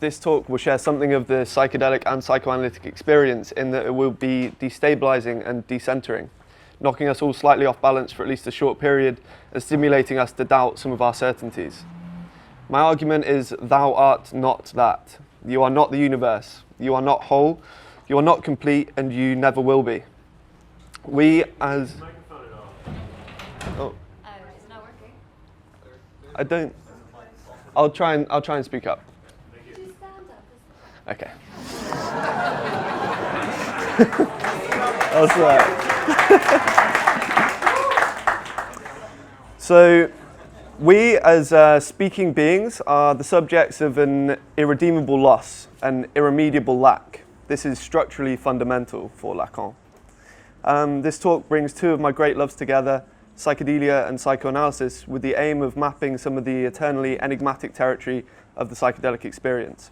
This talk will share something of the psychedelic and psychoanalytic experience in that it will be destabilizing and decentering, knocking us all slightly off balance for at least a short period and stimulating us to doubt some of our certainties. My argument is thou art not that. You are not the universe. You are not whole. You are not complete, and you never will be. We as... Oh. It's not working. I don't... I'll try and speak up. Okay. That's right. So, we as speaking beings are the subjects of an irredeemable loss, an irremediable lack. This is structurally fundamental for Lacan. This talk brings two of my great loves together, psychedelia and psychoanalysis, with the aim of mapping some of the eternally enigmatic territory of the psychedelic experience.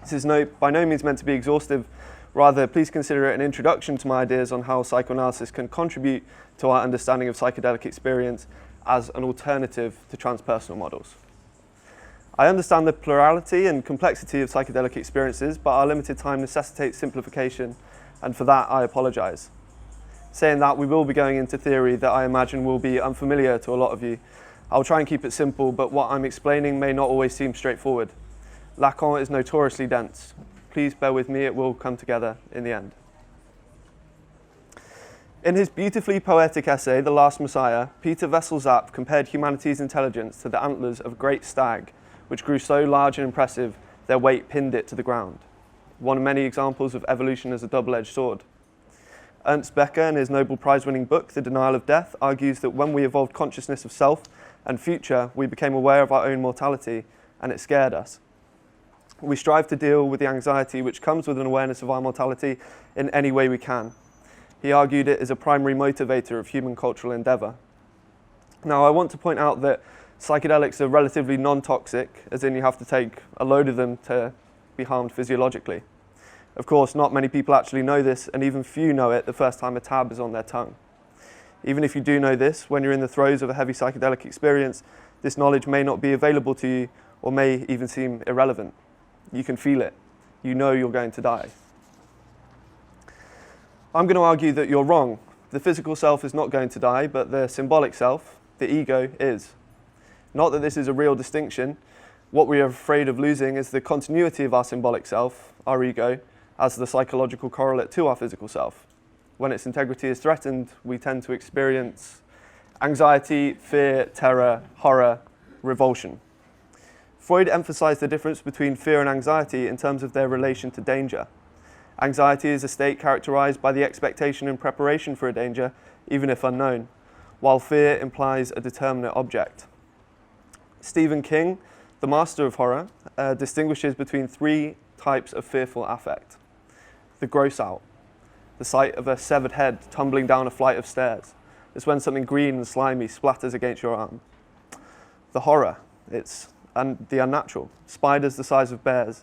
This is by no means meant to be exhaustive. Rather, please consider it an introduction to my ideas on how psychoanalysis can contribute to our understanding of psychedelic experience as an alternative to transpersonal models. I understand the plurality and complexity of psychedelic experiences, but our limited time necessitates simplification, and for that I apologize. Saying that, we will be going into theory that I imagine will be unfamiliar to a lot of you. I'll try and keep it simple, but what I'm explaining may not always seem straightforward. Lacan is notoriously dense. Please bear with me, it will come together in the end. In his beautifully poetic essay, The Last Messiah, Peter Wessel-Zapp compared humanity's intelligence to the antlers of a great stag, which grew so large and impressive, their weight pinned it to the ground. One of many examples of evolution as a double-edged sword. Ernst Becker, in his Nobel Prize-winning book, The Denial of Death, argues that when we evolved consciousness of self and future, we became aware of our own mortality, and it scared us. We strive to deal with the anxiety which comes with an awareness of our mortality in any way we can. He argued it is a primary motivator of human cultural endeavour. Now, I want to point out that psychedelics are relatively non-toxic, as in you have to take a load of them to be harmed physiologically. Of course, not many people actually know this, and even few know it the first time a tab is on their tongue. Even if you do know this, when you're in the throes of a heavy psychedelic experience, this knowledge may not be available to you, or may even seem irrelevant. You can feel it. You know you're going to die. I'm going to argue that you're wrong. The physical self is not going to die, but the symbolic self, the ego, is. Not that this is a real distinction. What we are afraid of losing is the continuity of our symbolic self, our ego, as the psychological correlate to our physical self. When its integrity is threatened, we tend to experience anxiety, fear, terror, horror, revulsion. Freud emphasized the difference between fear and anxiety in terms of their relation to danger. Anxiety is a state characterized by the expectation and preparation for a danger, even if unknown, while fear implies a determinate object. Stephen King, the master of horror, distinguishes between three types of fearful affect. The gross out, the sight of a severed head tumbling down a flight of stairs. It's when something green and slimy splatters against your arm. The horror, it's the unnatural, spiders the size of bears,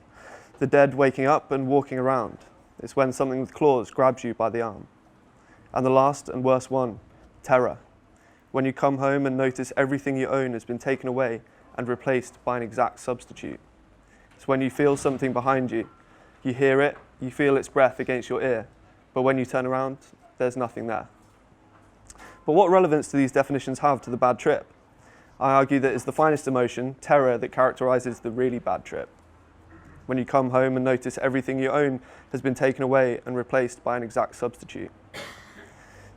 the dead waking up and walking around. It's when something with claws grabs you by the arm. And the last and worst one, terror, when you come home and notice everything you own has been taken away and replaced by an exact substitute. It's when you feel something behind you. You hear it, you feel its breath against your ear, but when you turn around, there's nothing there. But what relevance do these definitions have to the bad trip? I argue that it's the finest emotion, terror, that characterizes the really bad trip. When you come home and notice everything you own has been taken away and replaced by an exact substitute.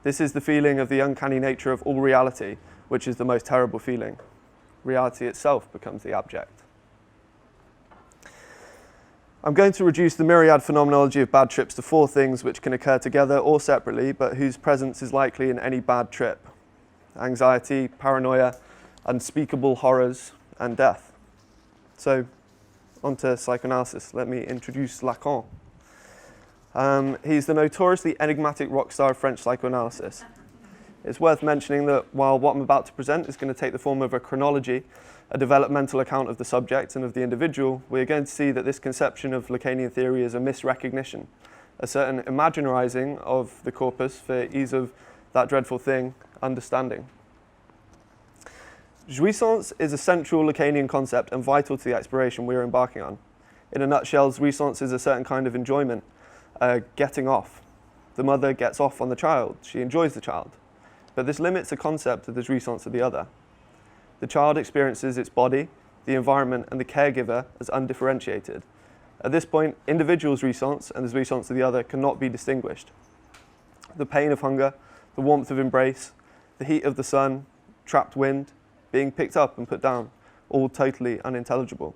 This is the feeling of the uncanny nature of all reality, which is the most terrible feeling. Reality itself becomes the abject. I'm going to reduce the myriad phenomenology of bad trips to four things which can occur together or separately, but whose presence is likely in any bad trip: anxiety, paranoia, unspeakable horrors, and death. So, on to psychoanalysis. Let me introduce Lacan. He's the notoriously enigmatic rock star of French psychoanalysis. It's worth mentioning that while what I'm about to present is going to take the form of a chronology, a developmental account of the subject and of the individual, we are going to see that this conception of Lacanian theory is a misrecognition, a certain imaginarizing of the corpus for ease of that dreadful thing, understanding. Jouissance is a central Lacanian concept and vital to the exploration we are embarking on. In a nutshell, jouissance is a certain kind of enjoyment, getting off. The mother gets off on the child. She enjoys the child. But this limits the concept of the jouissance of the other. The child experiences its body, the environment, and the caregiver as undifferentiated. At this point, individual's jouissance and the jouissance of the other cannot be distinguished. The pain of hunger, the warmth of embrace, the heat of the sun, trapped wind, being picked up and put down, all totally unintelligible.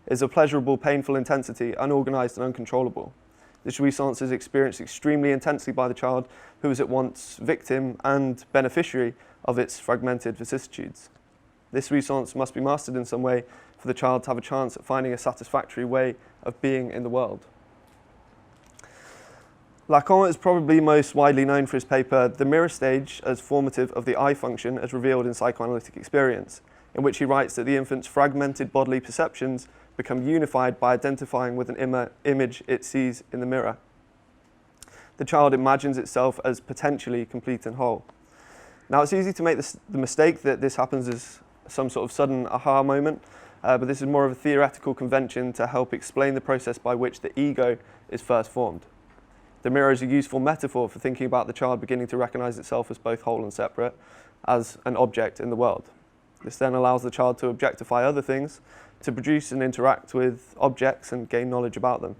It is a pleasurable, painful intensity, unorganized and uncontrollable. This jouissance is experienced extremely intensely by the child, who is at once victim and beneficiary of its fragmented vicissitudes. This jouissance must be mastered in some way for the child to have a chance at finding a satisfactory way of being in the world. Lacan is probably most widely known for his paper, The Mirror Stage as Formative of the I Function as Revealed in Psychoanalytic Experience, in which he writes that the infant's fragmented bodily perceptions become unified by identifying with an image it sees in the mirror. The child imagines itself as potentially complete and whole. Now, it's easy to make the mistake that this happens as some sort of sudden aha moment, but this is more of a theoretical convention to help explain the process by which the ego is first formed. The mirror is a useful metaphor for thinking about the child beginning to recognize itself as both whole and separate, as an object in the world. This then allows the child to objectify other things, to produce and interact with objects and gain knowledge about them.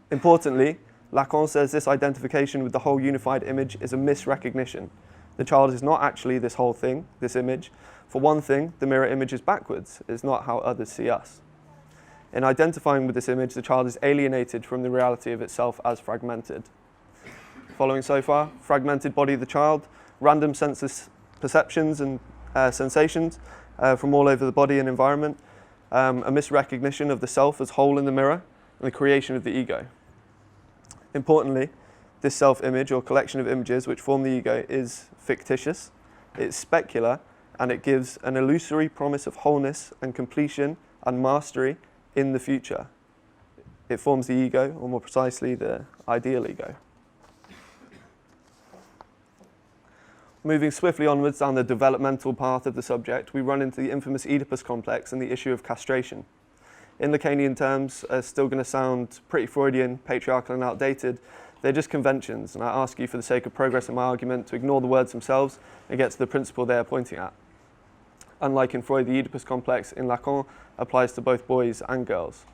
Importantly, Lacan says this identification with the whole unified image is a misrecognition. The child is not actually this whole thing, this image. For one thing, the mirror image is backwards. It is not how others see us. In identifying with this image, the child is alienated from the reality of itself as fragmented. Following so far, fragmented body of the child, random senses, perceptions and sensations from all over the body and environment, a misrecognition of the self as whole in the mirror, and the creation of the ego. Importantly, this self-image or collection of images which form the ego is fictitious, it's specular, and it gives an illusory promise of wholeness and completion and mastery in the future. It forms the ego, or more precisely, the ideal ego. Moving swiftly onwards down the developmental path of the subject, we run into the infamous Oedipus complex and the issue of castration. In Lacanian terms, still going to sound pretty Freudian, patriarchal and outdated. They're just conventions, and I ask you for the sake of progress in my argument to ignore the words themselves and get to the principle they are pointing at. Unlike in Freud, the Oedipus complex in Lacan applies to both boys and girls.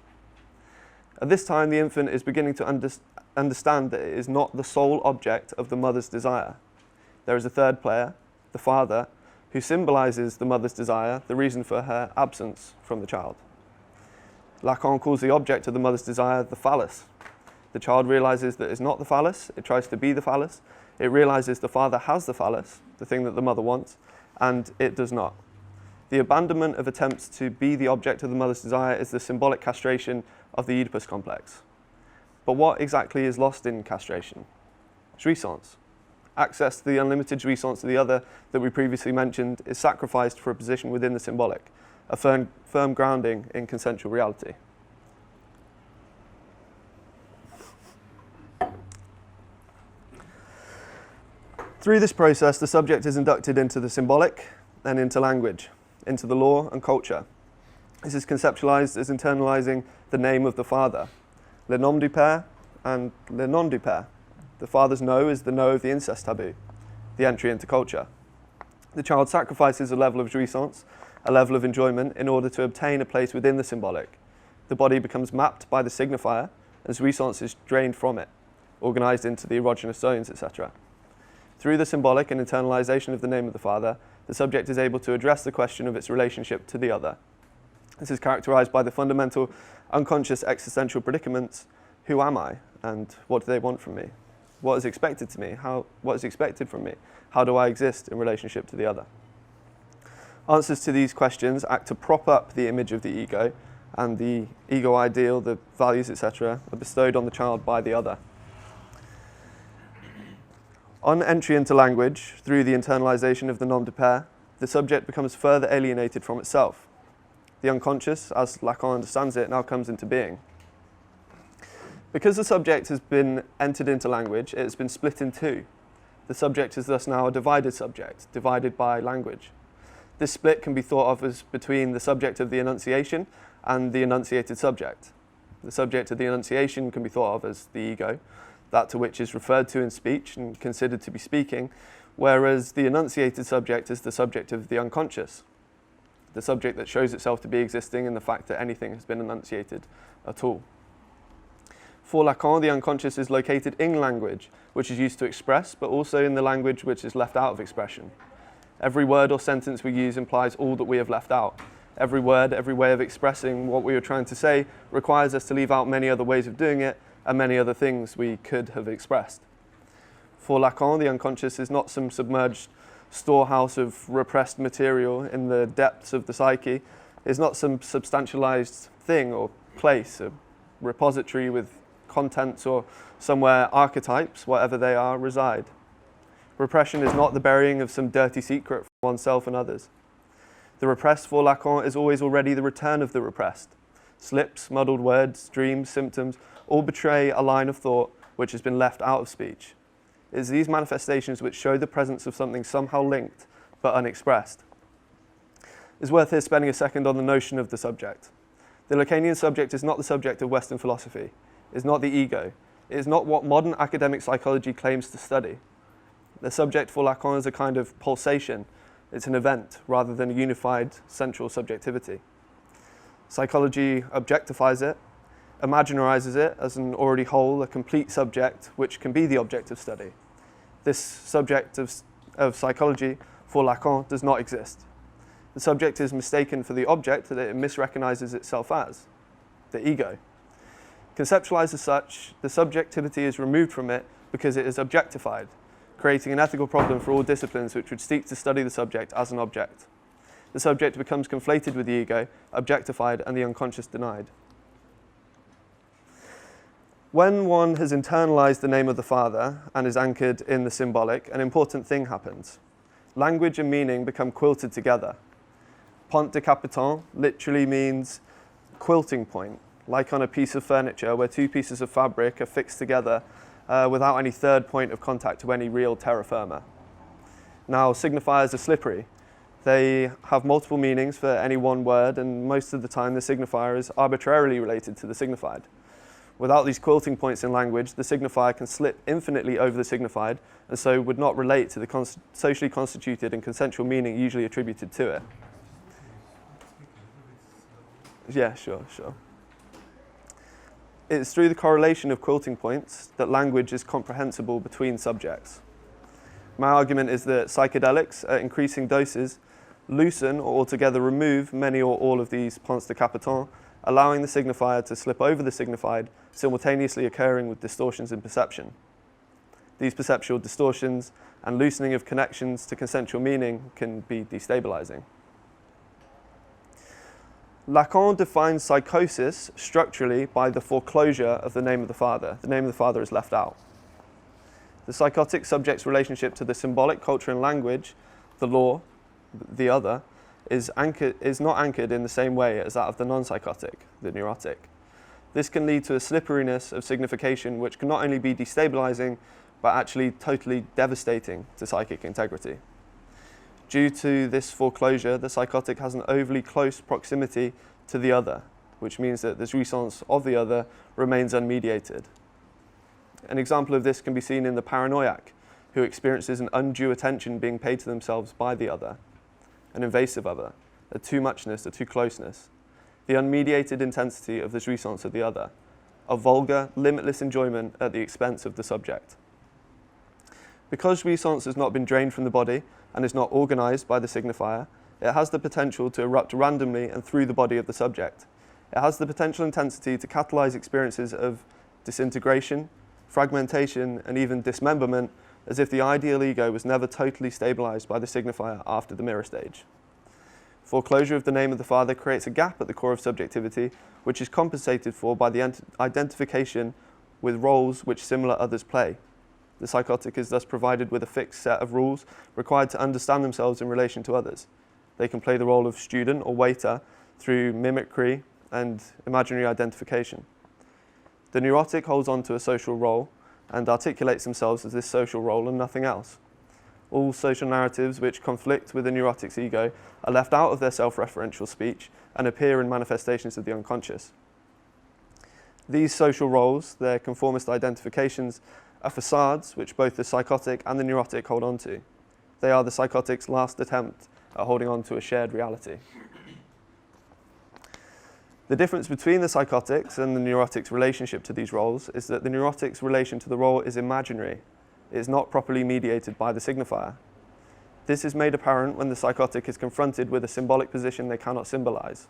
At this time, the infant is beginning to understand that it is not the sole object of the mother's desire. There is a third player, the father, who symbolizes the mother's desire, the reason for her absence from the child. Lacan calls the object of the mother's desire the phallus. The child realizes that it's not the phallus, it tries to be the phallus. It realizes the father has the phallus, the thing that the mother wants, and it does not. The abandonment of attempts to be the object of the mother's desire is the symbolic castration of the Oedipus complex. But what exactly is lost in castration? Jouissance. Access to the unlimited jouissance of the other that we previously mentioned is sacrificed for a position within the symbolic, a firm grounding in consensual reality. Through this process, the subject is inducted into the symbolic and into language, into the law and culture. This is conceptualized as internalizing the name of the father, le nom du père and le nom du père. The father's no is the no of the incest taboo, the entry into culture. The child sacrifices a level of jouissance, a level of enjoyment, in order to obtain a place within the symbolic. The body becomes mapped by the signifier, and jouissance is drained from it, organized into the erogenous zones, etc. Through the symbolic and internalization of the name of the father, the subject is able to address the question of its relationship to the other. This is characterized by the fundamental unconscious existential predicaments: who am I, and what do they want from me? What is expected to me? What is expected from me? How do I exist in relationship to the other? Answers to these questions act to prop up the image of the ego, and the ego ideal, the values, etc., are bestowed on the child by the other. On entry into language, through the internalization of the nom de père, the subject becomes further alienated from itself. The unconscious, as Lacan understands it, now comes into being. Because the subject has been entered into language, it has been split in two. The subject is thus now a divided subject, divided by language. This split can be thought of as between the subject of the enunciation and the enunciated subject. The subject of the enunciation can be thought of as the ego, that to which is referred to in speech and considered to be speaking, whereas the enunciated subject is the subject of the unconscious, the subject that shows itself to be existing in the fact that anything has been enunciated at all. For Lacan, the unconscious is located in language, which is used to express, but also in the language which is left out of expression. Every word or sentence we use implies all that we have left out. Every word, every way of expressing what we are trying to say requires us to leave out many other ways of doing it and many other things we could have expressed. For Lacan, the unconscious is not some submerged storehouse of repressed material in the depths of the psyche. It is not some substantialized thing or place, a repository with contents or somewhere archetypes, whatever they are, reside. Repression is not the burying of some dirty secret from oneself and others. The repressed for Lacan is always already the return of the repressed. Slips, muddled words, dreams, symptoms, all betray a line of thought which has been left out of speech. It is these manifestations which show the presence of something somehow linked but unexpressed. It's worth here spending a second on the notion of the subject. The Lacanian subject is not the subject of Western philosophy. It is not the ego. It is not what modern academic psychology claims to study. The subject for Lacan is a kind of pulsation. It's an event rather than a unified central subjectivity. Psychology objectifies it, imaginarizes it as an already whole, a complete subject which can be the object of study. This subject of psychology for Lacan does not exist. The subject is mistaken for the object that it misrecognizes itself as, the ego. Conceptualized as such, the subjectivity is removed from it because it is objectified, creating an ethical problem for all disciplines which would seek to study the subject as an object. The subject becomes conflated with the ego, objectified, and the unconscious denied. When one has internalized the name of the Father and is anchored in the symbolic, an important thing happens. Language and meaning become quilted together. Pont de capiton literally means quilting point, like on a piece of furniture where two pieces of fabric are fixed together without any third point of contact to any real terra firma. Now, signifiers are slippery. They have multiple meanings for any one word, and most of the time the signifier is arbitrarily related to the signified. Without these quilting points in language, the signifier can slip infinitely over the signified, and so would not relate to the socially constituted and consensual meaning usually attributed to it. Yeah, sure. It's through the correlation of quilting points that language is comprehensible between subjects. My argument is that psychedelics, at increasing doses, loosen or altogether remove many or all of these ponts de capiton, allowing the signifier to slip over the signified, simultaneously occurring with distortions in perception. These perceptual distortions and loosening of connections to consensual meaning can be destabilizing. Lacan defines psychosis structurally by the foreclosure of the name of the Father. The name of the Father is left out. The psychotic subject's relationship to the symbolic, culture, and language, the law, the other, is not anchored in the same way as that of the non-psychotic, the neurotic. This can lead to a slipperiness of signification which can not only be destabilizing, but actually totally devastating to psychic integrity. Due to this foreclosure, the psychotic has an overly close proximity to the other, which means that the jouissance of the other remains unmediated. An example of this can be seen in the paranoiac, who experiences an undue attention being paid to themselves by the other, an invasive other, a too muchness, a too closeness, the unmediated intensity of the jouissance of the other, a vulgar, limitless enjoyment at the expense of the subject. Because jouissance has not been drained from the body and is not organized by the signifier, it has the potential to erupt randomly and through the body of the subject. It has the potential intensity to catalyze experiences of disintegration, fragmentation, and even dismemberment, as if the ideal ego was never totally stabilized by the signifier after the mirror stage. Foreclosure of the name of the Father creates a gap at the core of subjectivity, which is compensated for by the identification with roles which similar others play. The psychotic is thus provided with a fixed set of rules required to understand themselves in relation to others. They can play the role of student or waiter through mimicry and imaginary identification. The neurotic holds on to a social role and articulates themselves as this social role and nothing else. All social narratives which conflict with the neurotic's ego are left out of their self-referential speech and appear in manifestations of the unconscious. These social roles, their conformist identifications, are facades which both the psychotic and the neurotic hold on to. They are the psychotic's last attempt at holding on to a shared reality. The difference between the psychotic's and the neurotic's relationship to these roles is that the neurotic's relation to the role is imaginary. It is not properly mediated by the signifier. This is made apparent when the psychotic is confronted with a symbolic position they cannot symbolize.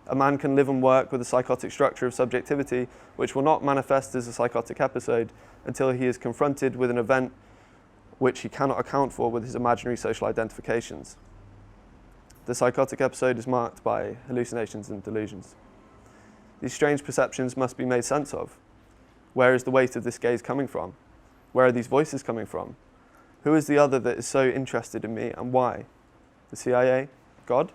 A man can live and work with a psychotic structure of subjectivity which will not manifest as a psychotic episode until he is confronted with an event which he cannot account for with his imaginary social identifications. The psychotic episode is marked by hallucinations and delusions. These strange perceptions must be made sense of. Where is the weight of this gaze coming from? Where are these voices coming from? Who is the other that is so interested in me, and why? The CIA? God?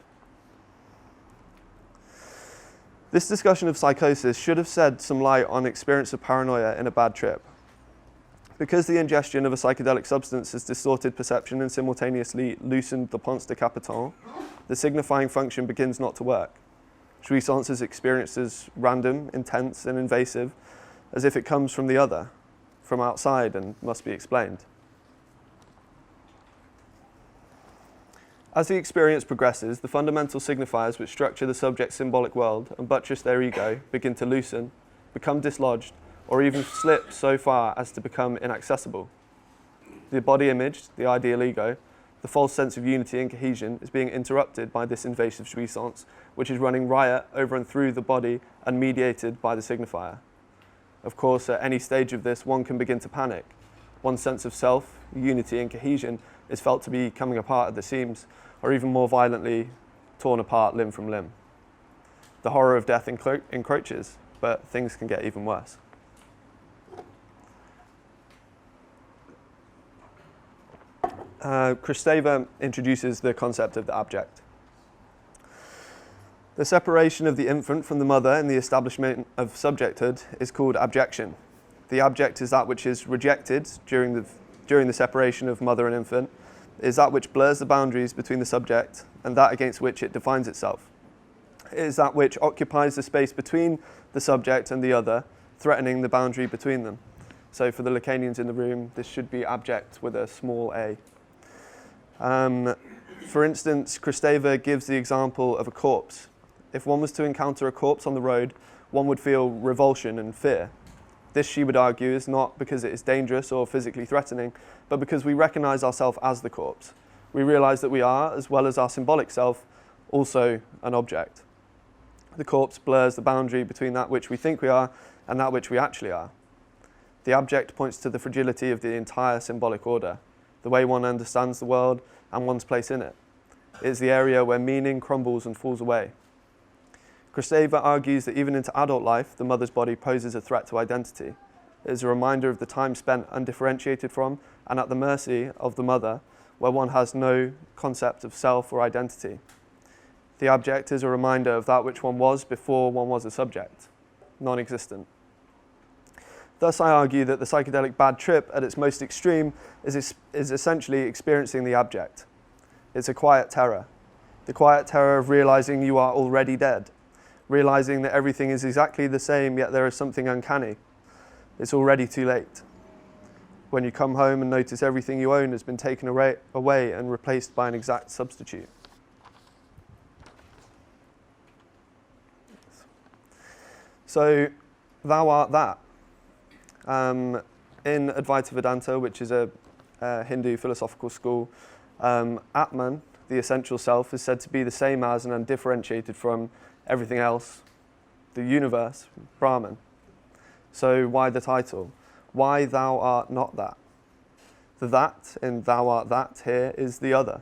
This discussion of psychosis should have shed some light on experience of paranoia in a bad trip. Because the ingestion of a psychedelic substance has distorted perception and simultaneously loosened the pons de capital, the signifying function begins not to work. Jouissance is experienced as random, intense, and invasive, as if it comes from the other, from outside, and must be explained. As the experience progresses, the fundamental signifiers which structure the subject's symbolic world and buttress their ego begin to loosen, become dislodged, or even slip so far as to become inaccessible. The body image, the ideal ego, the false sense of unity and cohesion is being interrupted by this invasive jouissance, which is running riot over and through the body and mediated by the signifier. Of course, at any stage of this, one can begin to panic. One's sense of self, unity and cohesion is felt to be coming apart at the seams, or even more violently, torn apart limb from limb. The horror of death encroaches, but things can get even worse. Kristeva introduces the concept of the abject. The separation of the infant from the mother in the establishment of subjecthood is called abjection. The abject is that which is rejected during the separation of mother and infant, is that which blurs the boundaries between the subject and that against which it defines itself. It is that which occupies the space between the subject and the other, threatening the boundary between them. So for the Lacanians in the room, this should be abject with a small a. For instance, Kristeva gives the example of a corpse. If one was to encounter a corpse on the road, one would feel revulsion and fear. This, she would argue, is not because it is dangerous or physically threatening, but because we recognize ourselves as the corpse. We realize that we are, as well as our symbolic self, also an object. The corpse blurs the boundary between that which we think we are and that which we actually are. The abject points to the fragility of the entire symbolic order, the way one understands the world and one's place in it. It is the area where meaning crumbles and falls away. Kristeva argues that even into adult life, the mother's body poses a threat to identity. It is a reminder of the time spent undifferentiated from and at the mercy of the mother, where one has no concept of self or identity. The abject is a reminder of that which one was before one was a subject, non-existent. Thus, I argue that the psychedelic bad trip at its most extreme is essentially experiencing the abject. It's a quiet terror. The quiet terror of realizing you are already dead, realizing that everything is exactly the same, yet there is something uncanny. It's already too late. When you come home and notice everything you own has been taken away and replaced by an exact substitute. So, thou art that. In Advaita Vedanta, which is a Hindu philosophical school, Atman, the essential self, is said to be the same as and undifferentiated from everything else, the universe, Brahman. So why the title? Why thou art not that? The that in thou art that here is the other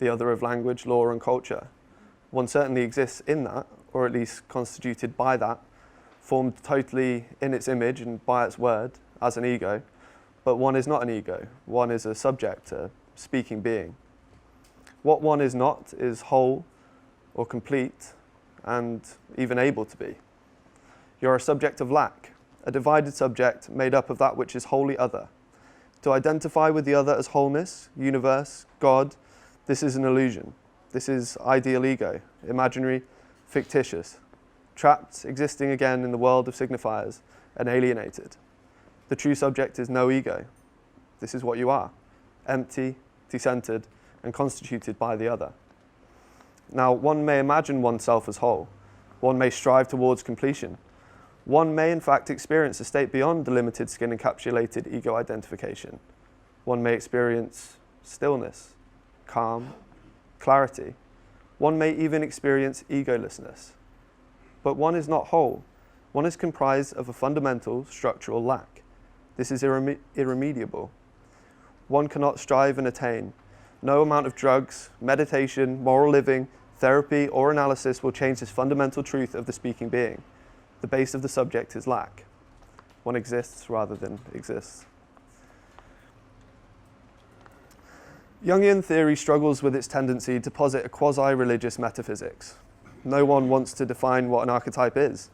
of language, law and culture. One certainly exists in that, or at least constituted by that, formed totally in its image and by its word as an ego, but one is not an ego. One is a subject, a speaking being. What one is not is whole or complete and even able to be. You're a subject of lack, a divided subject made up of that which is wholly other. To identify with the other as wholeness, universe, God, this is an illusion. This is ideal ego, imaginary, fictitious, trapped, existing again in the world of signifiers, and alienated. The true subject is no ego. This is what you are, empty, decentered, and constituted by the other. Now, one may imagine oneself as whole. One may strive towards completion. One may, in fact, experience a state beyond the limited skin-encapsulated ego identification. One may experience stillness, calm, clarity. One may even experience egolessness. But one is not whole. One is comprised of a fundamental structural lack. This is irremediable. One cannot strive and attain. No amount of drugs, meditation, moral living, therapy, or analysis will change this fundamental truth of the speaking being. The base of the subject is lack. One exists rather than exists. Jungian theory struggles with its tendency to posit a quasi-religious metaphysics. No one wants to define what an archetype is.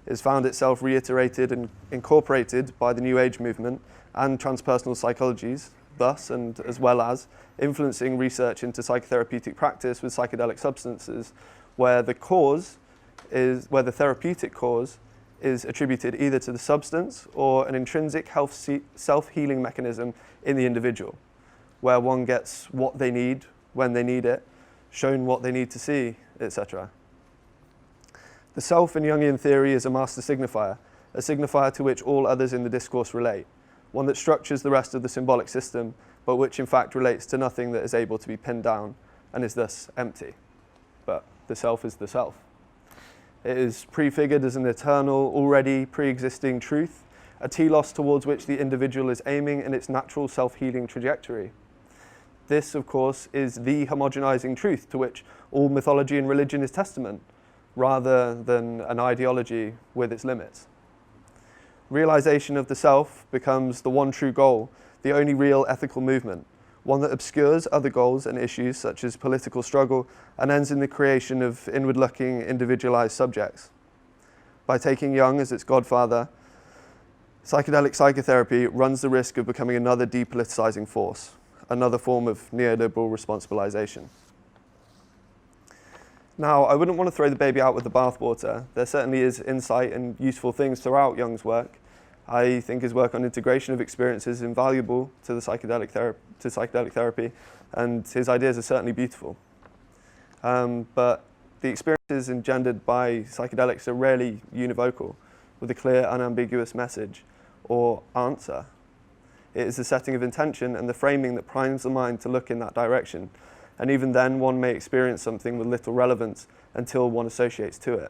It has found itself reiterated and incorporated by the New Age movement and transpersonal psychologies, thus and as well as influencing research into psychotherapeutic practice with psychedelic substances, where the therapeutic cause is attributed either to the substance or an intrinsic self-healing mechanism in the individual, where one gets what they need when they need it, shown what they need to see, etc. The self in Jungian theory is a master signifier, a signifier to which all others in the discourse relate, one that structures the rest of the symbolic system, but which in fact relates to nothing that is able to be pinned down and is thus empty. But the self is the self. It is prefigured as an eternal, already pre-existing truth, a telos towards which the individual is aiming in its natural self-healing trajectory. This, of course, is the homogenizing truth to which all mythology and religion is testament, rather than an ideology with its limits. Realization of the self becomes the one true goal, the only real ethical movement, one that obscures other goals and issues such as political struggle and ends in the creation of inward-looking, individualized subjects. By taking Jung as its godfather, psychedelic psychotherapy runs the risk of becoming another depoliticizing force, another form of neoliberal responsibilization. Now, I wouldn't want to throw the baby out with the bathwater. There certainly is insight and useful things throughout Jung's work. I think his work on integration of experiences is invaluable to the psychedelic therapy, and his ideas are certainly beautiful. But the experiences engendered by psychedelics are rarely univocal, with a clear, unambiguous message or answer. It is the setting of intention and the framing that primes the mind to look in that direction. And even then, one may experience something with little relevance until one associates to it.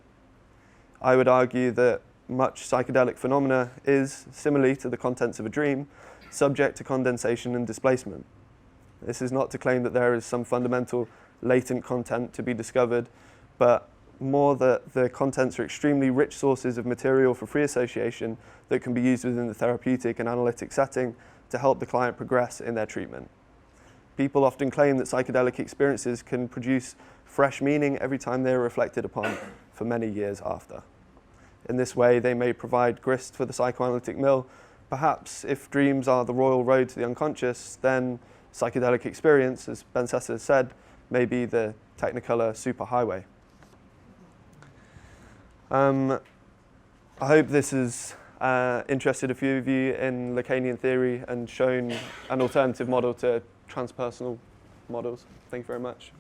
I would argue that much psychedelic phenomena is, similarly to the contents of a dream, subject to condensation and displacement. This is not to claim that there is some fundamental latent content to be discovered, but more that the contents are extremely rich sources of material for free association that can be used within the therapeutic and analytic setting to help the client progress in their treatment. People often claim that psychedelic experiences can produce fresh meaning every time they are reflected upon for many years after. In this way, they may provide grist for the psychoanalytic mill. Perhaps if dreams are the royal road to the unconscious, then psychedelic experience, as Ben Sessa said, may be the technicolor superhighway. I hope this has interested a few of you in Lacanian theory and shown an alternative model to transpersonal models. Thank you very much.